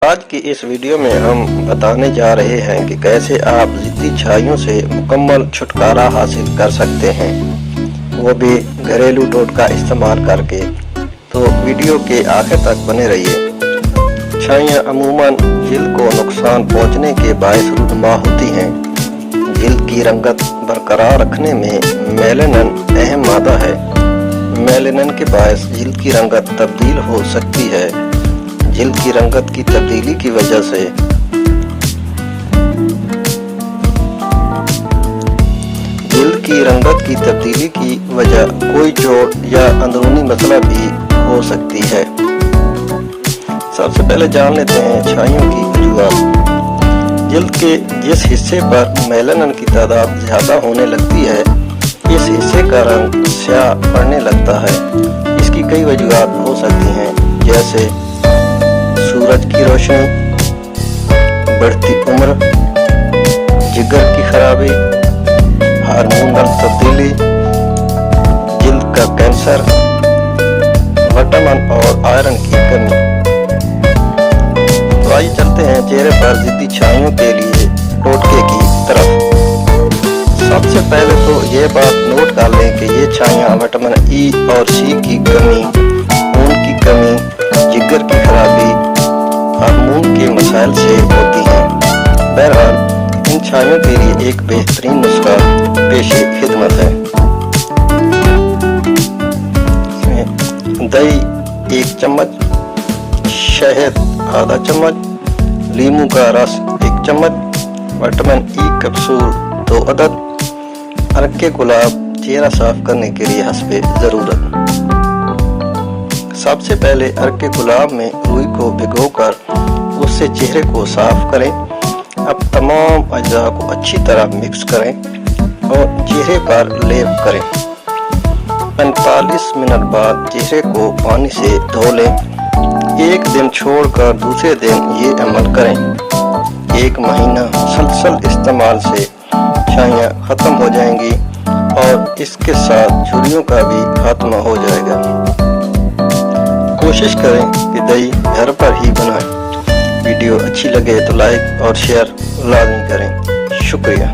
आज की इस वीडियो में हम बताने जा रहे हैं कि कैसे आप ज़िद्दी छाइयों से मुकम्मल छुटकारा हासिल कर सकते हैं, वो भी घरेलू टोटका इस्तेमाल करके। तो वीडियो के आखिर तक बने रहिए। छाइयाँ अमूमन जिल्द को नुकसान पहुंचने के बायस रुनुमा होती हैं। जिल्द की रंगत बरकरार रखने में मेलानिन अहम मादा है। मेलानिन के बायस जिल्द की रंगत तब्दील हो सकती है। जिल्द की रंगत की तब्दीली की वजह से कोई चोट या अंदरूनी मसला भी हो सकती है। सबसे पहले जान लेते हैं छाइयों की वजूहात। जिल्द के जिस हिस्से पर मेलानिन की तादाद ज्यादा होने लगती है, इस हिस्से का रंग स्याह पड़ने लगता है। इसकी कई वजूहात हो सकती हैं, जैसे सूरज की रोशनी, बढ़ती उम्र, जिगर की खराबी, हार्मोनल तब्दीली, जिल्द का कैंसर, विटामिन और आयरन की कमी। तो आइए चलते हैं चेहरे पर ज़िद्दी छाइयों के लिए टोटके की तरफ। सबसे पहले तो ये बात नोट कर लें कि ये छाइयाँ विटामिन ई और सी की कमी, खून की कमी, जिगर की खराबी, हार्मोन के मसाइल से होती हैं। बहरहाल इन छाइयों के लिए एक बेहतरीन नुस्खा पेशे खिदमत है। दही 1 चम्मच, शहद आधा चम्मच, लीमू का रस 1 चम्मच, विटामिन ई कैप्सूल 2 अदद, अरके गुलाब चेहरा साफ करने के लिए हस्बे ज़रूरत। सबसे पहले अरके गुलाब में रुई को भिगोकर उससे चेहरे को साफ करें। अब तमाम अज्जा को अच्छी तरह मिक्स करें और चेहरे पर लेप करें। 45 मिनट बाद चेहरे को पानी से धो लें। एक दिन छोड़कर दूसरे दिन ये अमल करें। 1 महीना मुसलसल इस्तेमाल से छाइयाँ खत्म हो जाएंगी और इसके साथ झुर्रियों का भी खात्मा हो जाएगा। कोशिश करें कि दही घर पर ही बनाएं। वीडियो अच्छी लगे तो लाइक और शेयर लाजमी करें। शुक्रिया।